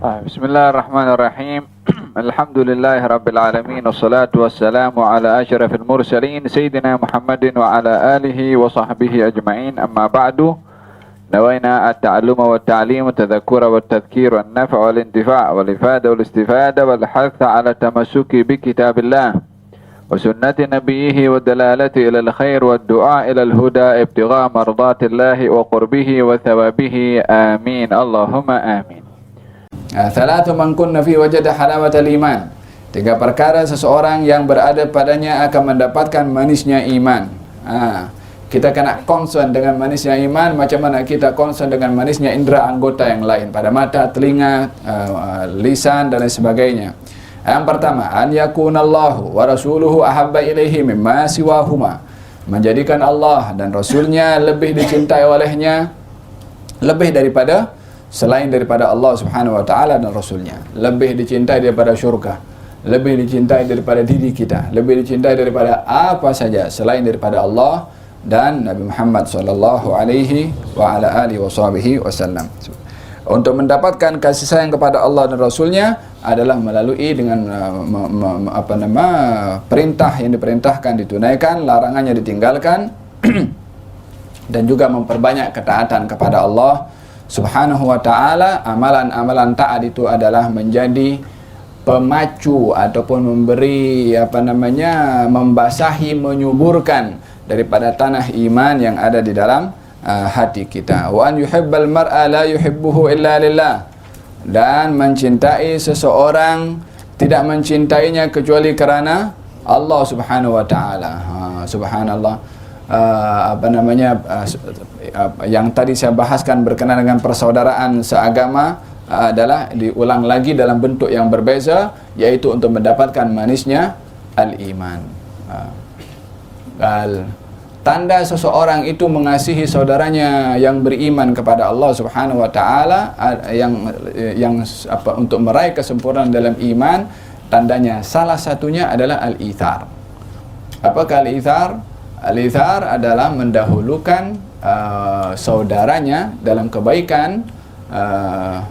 بسم الله الرحمن الرحيم. الحمد لله رب العالمين، والصلاة والسلام على أشرف المرسلين سيدنا محمد وعلى آله وصحبه أجمعين. أما بعد، نوينا التعلم والتعليم والتذكر والتذكير والنفع والانتفاع والإفادة والاستفادة والحث على التمسك بكتاب الله وسنة نبيه والدلالة إلى الخير والدعاء إلى الهدى ابتغاء مرضات الله وقربه وثوابه. آمين اللهم آمين. Thalathu man kunna fi wajada halawatal iman. 3 perkara seseorang yang berada padanya akan mendapatkan manisnya iman. Kita kena concern dengan manisnya iman, macam mana kita concern dengan manisnya indera anggota yang lain pada mata, telinga, lisan dan lain sebagainya. Yang pertama, an yakunallahu wa rasuluhu ahabba ilaihi mimma siwahuma. Menjadikan Allah dan Rasulnya lebih dicintai olehnya, lebih daripada selain daripada Allah Subhanahu wa taala dan Rasulnya. Lebih dicintai daripada syurga, lebih dicintai daripada diri kita, lebih dicintai daripada apa saja selain daripada Allah dan Nabi Muhammad sallallahu alaihi wa ala alihi wasallam. Untuk mendapatkan kasih sayang kepada Allah dan Rasulnya adalah melalui dengan perintah yang diperintahkan ditunaikan, larangannya ditinggalkan dan juga memperbanyak ketaatan kepada Allah Subhanahu wa ta'ala. Amalan-amalan taat itu adalah menjadi pemacu ataupun memberi membasahi, menyuburkan daripada tanah iman yang ada di dalam hati kita. Wa an yuhibbal mar'a la yuhibbuhu illa lillah. Dan mencintai seseorang tidak mencintainya kecuali karena Allah Subhanahu wa ta'ala. Subhanallah. Yang tadi saya bahaskan berkenaan dengan persaudaraan seagama adalah diulang lagi dalam bentuk yang berbeza, yaitu untuk mendapatkan manisnya al-iman. Tanda seseorang itu mengasihi saudaranya yang beriman kepada Allah Subhanahu wa taala, untuk meraih kesempurnaan dalam iman, tandanya salah satunya adalah al-ithar. Apakah al-ithar? Al-ithar adalah mendahulukan saudaranya dalam kebaikan,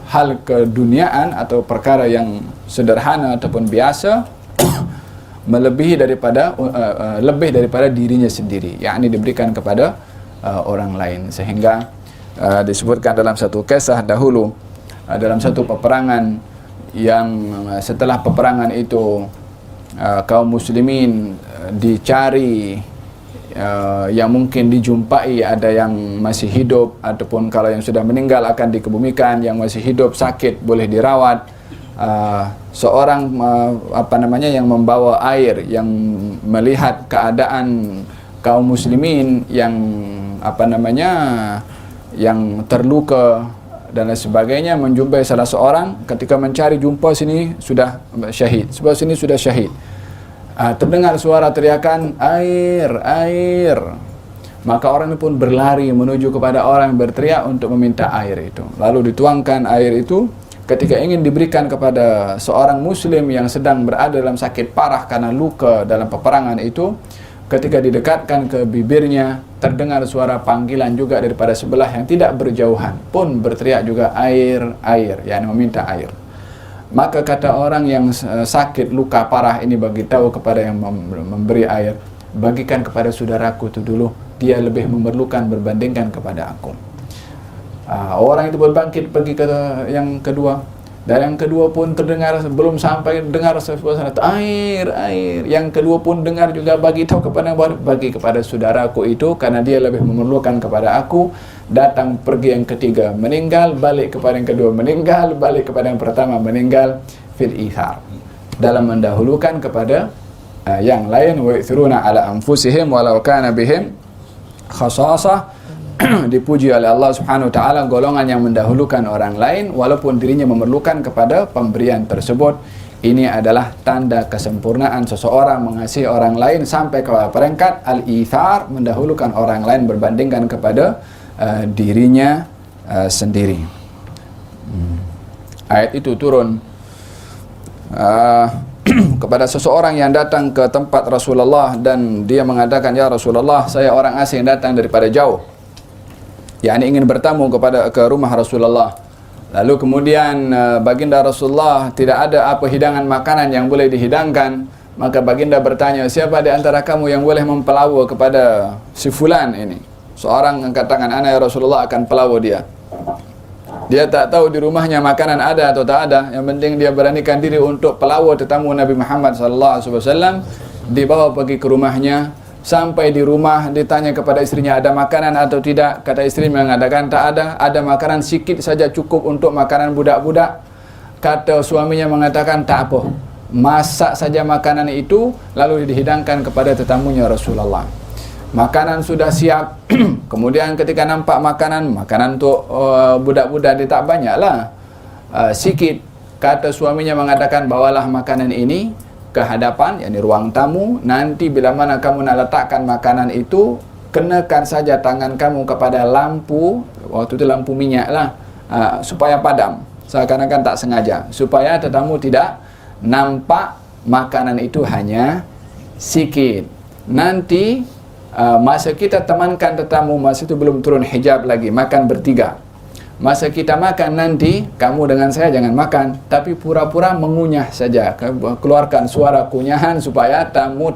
hal keduniaan atau perkara yang sederhana ataupun biasa melebihi daripada lebih daripada dirinya sendiri, yakni diberikan kepada orang lain. Sehingga disebutkan dalam satu kisah dahulu, dalam satu peperangan yang setelah peperangan itu kaum muslimin dicari, yang mungkin dijumpai ada yang masih hidup, ataupun kalau yang sudah meninggal akan dikebumikan, yang masih hidup sakit boleh dirawat. Seorang yang membawa air, yang melihat keadaan kaum muslimin yang yang terluka dan lain sebagainya, menjumpai salah seorang, ketika mencari jumpa sini sudah syahid, sebelah sini sudah syahid. Terdengar suara teriakan air, air. Maka orang itu pun berlari menuju kepada orang yang berteriak untuk meminta air itu. Lalu dituangkan air itu. Ketika ingin diberikan kepada seorang muslim yang sedang berada dalam sakit parah karena luka dalam peperangan itu, ketika didekatkan ke bibirnya, terdengar suara panggilan juga daripada sebelah yang tidak berjauhan, pun berteriak juga air, air, yakni meminta air. Maka kata orang yang sakit luka parah ini bagi tahu kepada yang memberi air, bagikan kepada saudaraku itu dulu, dia lebih memerlukan berbandingkan kepada aku. Orang itu berbangkit pergi ke yang kedua, dan yang kedua pun terdengar, belum sampai dengar suara air, air, yang kedua pun dengar juga, bagi tahu kepada yang baru, bagi kepada saudaraku itu karena dia lebih memerlukan kepada aku. Datang pergi yang ketiga, meninggal, balik kepada yang kedua, meninggal, balik kepada yang pertama, meninggal. Fil ithar, dalam mendahulukan kepada yang lain. Wa yusiruna ala anfusihim walau kana bihim khasasah. Dipuji oleh Allah Subhanahu wa taala golongan yang mendahulukan orang lain walaupun dirinya memerlukan kepada pemberian tersebut. Ini adalah tanda kesempurnaan seseorang mengasihi orang lain sampai kepada peringkat al-ithar, mendahulukan orang lain berbandingkan kepada dirinya sendiri. Ayat itu turun kepada seseorang yang datang ke tempat Rasulullah dan dia mengatakan, ya Rasulullah, saya orang asing datang daripada jauh, yakni ingin bertamu ke rumah Rasulullah. Lalu kemudian baginda Rasulullah tidak ada apa hidangan makanan yang boleh dihidangkan, maka baginda bertanya, siapa di antara kamu yang boleh mempelawa kepada si fulan ini? Seorang angkat tangan, ana ya Rasulullah, akan pelawa dia. Dia tak tahu di rumahnya makanan ada atau tak ada, yang penting dia beranikan diri untuk pelawa tetamu Nabi Muhammad SAW. Dibawa pergi ke rumahnya. Sampai di rumah ditanya kepada istrinya, ada makanan atau tidak? Kata istri mengatakan tak ada, ada makanan sikit saja cukup untuk makanan budak-budak. Kata suaminya mengatakan tak apa, masak saja makanan itu lalu dihidangkan kepada tetamunya Rasulullah. Makanan sudah siap. Kemudian ketika nampak makanan untuk budak-budak dia tak banyaklah, sikit. Kata suaminya mengatakan, bawalah makanan ini ke hadapan, yakni ruang tamu. Nanti bila mana kamu nak letakkan makanan itu, kenakan saja tangan kamu kepada lampu, waktu itu lampu minyak lah, supaya padam, seakan-akan tak sengaja, supaya tetamu tidak nampak makanan itu hanya sikit. Nanti masa kita temankan tetamu, masa itu belum turun hijab lagi, makan bertiga. Masa kita makan nanti, kamu dengan saya jangan makan, tapi pura-pura mengunyah saja, keluarkan suara kunyahan supaya tamu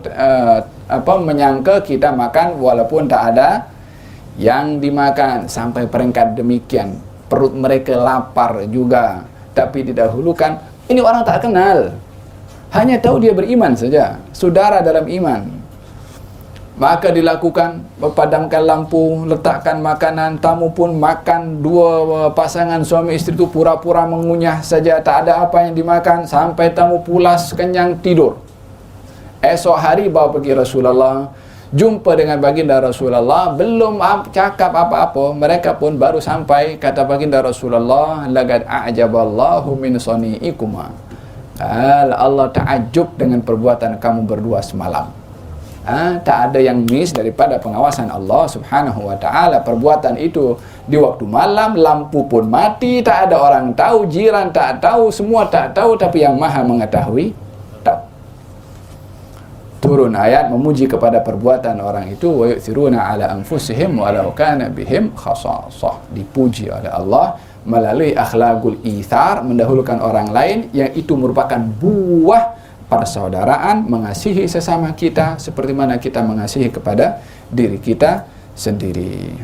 menyangka kita makan walaupun tak ada yang dimakan. Sampai peringkat demikian, perut mereka lapar juga, tapi didahulukan. Ini orang tak kenal, hanya tahu dia beriman saja, saudara dalam iman. Maka dilakukan, padamkan lampu, letakkan makanan, tamu pun makan. Dua pasangan suami istri itu pura-pura mengunyah saja, tak ada apa yang dimakan, sampai tamu pulas, kenyang, tidur. Esok hari bawa pergi Rasulullah, jumpa dengan baginda Rasulullah, belum cakap apa-apa, mereka pun baru sampai. Kata baginda Rasulullah, laqad a'jaballahu min sani'ikuma, Allah ta'ajub dengan perbuatan kamu berdua semalam. Tak ada yang miss daripada pengawasan Allah Subhanahu wa ta'ala. Perbuatan itu di waktu malam, lampu pun mati, tak ada orang tahu, jiran tak tahu, semua tak tahu, tapi yang maha mengetahui tahu. Turun ayat memuji kepada perbuatan orang itu, wa yu'thiruna ala anfusihim walau kana bihim khasasah. Dipuji oleh Allah melalui akhlakul ithar, mendahulukan orang lain, yang itu merupakan buah persaudaraan, mengasihi sesama kita seperti mana kita mengasihi kepada diri kita sendiri.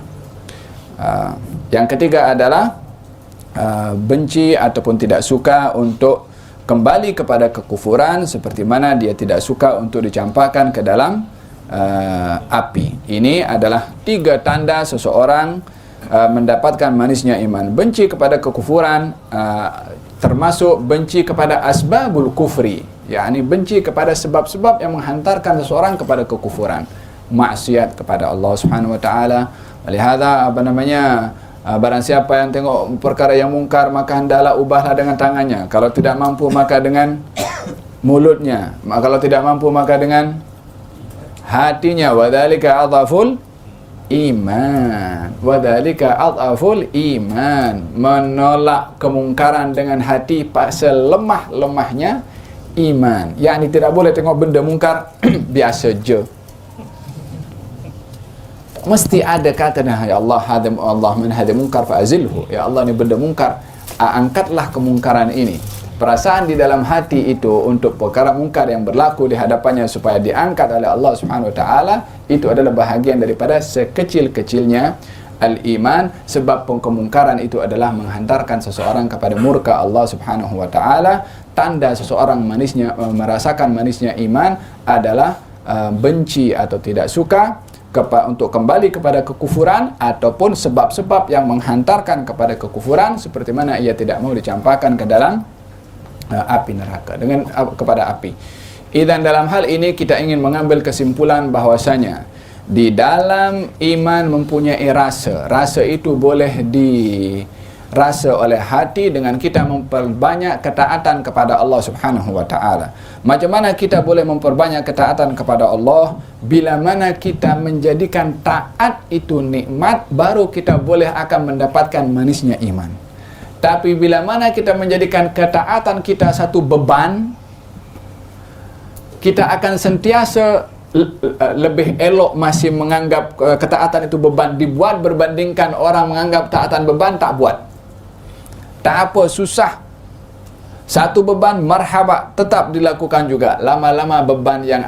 Yang ketiga adalah benci ataupun tidak suka untuk kembali kepada kekufuran, seperti mana dia tidak suka untuk dicampakkan ke dalam api. Ini adalah 3 tanda seseorang mendapatkan manisnya iman. Benci kepada kekufuran, termasuk benci kepada asbabul kufri, yakni benci kepada sebab-sebab yang menghantarkan seseorang kepada kekufuran, maksiat kepada Allah Subhanahu wa taala. Walihada barang siapa yang tengok perkara yang mungkar, maka hendaklah ubahlah dengan tangannya. Kalau tidak mampu, maka dengan mulutnya. Kalau tidak mampu, maka dengan hatinya. Wadzalika adhaful iman. Wadzalika adhaful iman. Menolak kemungkaran dengan hati selemah-lemahnya iman. Yakni tidak boleh tengok benda mungkar biasa je. Mesti ada kata, ya Allah, Allah man hada munkar fa'azilhu. Ya Allah, ni benda mungkar, angkatlah kemungkaran ini. Perasaan di dalam hati itu untuk perkara mungkar yang berlaku di hadapannya supaya diangkat oleh Allah Subhanahu wa taala, itu adalah bahagian daripada sekecil-kecilnya al-iman, sebab kemungkaran itu adalah menghantarkan seseorang kepada murka Allah Subhanahu wa taala. Tanda seseorang merasakan manisnya iman adalah benci atau tidak suka untuk kembali kepada kekufuran, ataupun sebab-sebab yang menghantarkan kepada kekufuran, seperti mana ia tidak mau dicampakkan ke dalam api neraka, kepada api. Dan dalam hal ini kita ingin mengambil kesimpulan bahwasanya di dalam iman mempunyai rasa. Rasa itu boleh dirasa oleh hati dengan kita memperbanyak ketaatan kepada Allah Subhanahu wa taala. Macam mana kita boleh memperbanyak ketaatan kepada Allah? Bila mana kita menjadikan taat itu nikmat, baru kita boleh akan mendapatkan manisnya iman. Tapi bila mana kita menjadikan ketaatan kita satu beban, kita akan sentiasa lebih elok masih menganggap ketaatan itu beban, dibuat berbandingkan orang menganggap taatan beban tak buat. tak apa, susah. Satu beban marhaba, tetap dilakukan juga. Lama-lama beban yang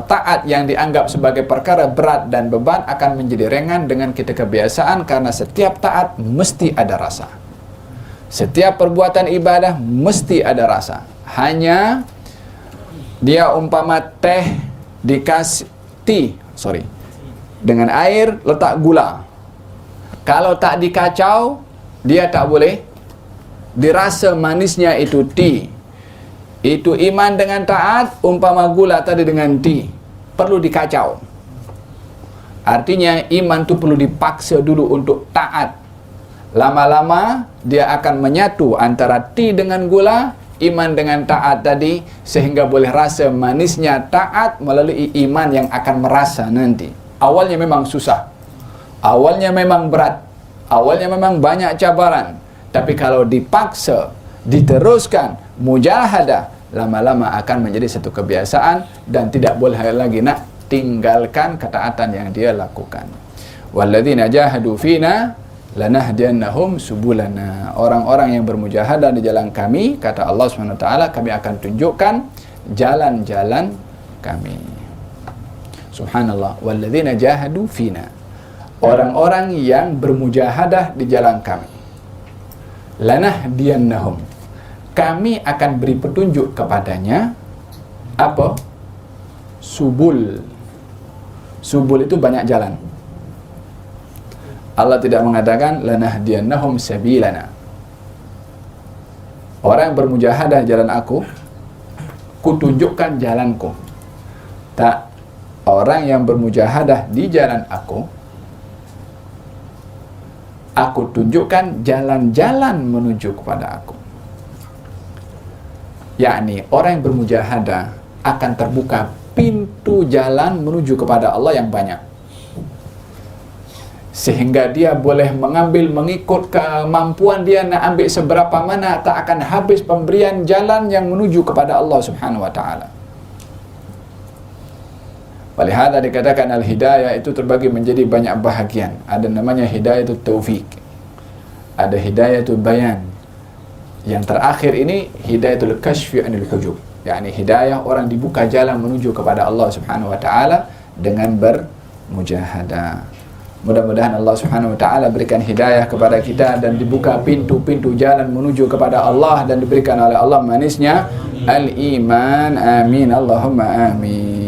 taat yang dianggap sebagai perkara berat dan beban akan menjadi ringan dengan kita kebiasaan, karena setiap taat mesti ada rasa. Setiap perbuatan ibadah mesti ada rasa. Hanya dia umpama teh dikasih dengan air letak gula. Kalau tak dikacau, dia tak boleh dirasa manisnya itu tea. Itu iman dengan taat, umpama gula tadi dengan tea, perlu dikacau. Artinya iman itu perlu dipaksa dulu untuk taat. Lama-lama dia akan menyatu antara tea dengan gula, iman dengan taat tadi, sehingga boleh rasa manisnya taat melalui iman yang akan merasa nanti. Awalnya memang susah, awalnya memang berat, awalnya memang banyak cabaran. Tapi kalau dipaksa, diteruskan, mujahadah, lama-lama akan menjadi satu kebiasaan dan tidak boleh lagi nak tinggalkan ketaatan yang dia lakukan. Walladzina jahadu fina lanahdiyannahum subulana. Orang-orang yang bermujahadah di jalan kami, kata Allah SWT, kami akan tunjukkan jalan-jalan kami. Subhanallah. Walladzina jahadu fina. Orang-orang yang bermujahadah di jalan kami. Lanahdiyannahum, kami akan beri petunjuk kepadanya. Apa? Subul. Subul itu banyak jalan. Allah tidak mengatakan lanahdiyannahum sabilana. Orang yang bermujahadah jalan aku tunjukkan jalanku. Tak. Orang yang bermujahadah di jalan aku tunjukkan jalan-jalan menuju kepada aku. Yakni orang yang bermujahadah akan terbuka pintu jalan menuju kepada Allah yang banyak, sehingga dia boleh mengambil, mengikut kemampuan dia nak ambil seberapa mana, tak akan habis pemberian jalan yang menuju kepada Allah Subhanahu wa ta'ala. Walihada dikatakan al-hidayah itu terbagi menjadi banyak bahagian. Ada namanya hidayah itu taufik, ada hidayah itu bayan. Yang terakhir ini hidayah itu kashfi anil hujub, yakni hidayah orang dibuka jalan menuju kepada Allah Subhanahu wa ta'ala dengan bermujahadah. Mudah-mudahan Allah Subhanahu wa ta'ala berikan hidayah kepada kita dan dibuka pintu-pintu jalan menuju kepada Allah, dan diberikan oleh Allah manisnya al-iman. Amin Allahumma amin.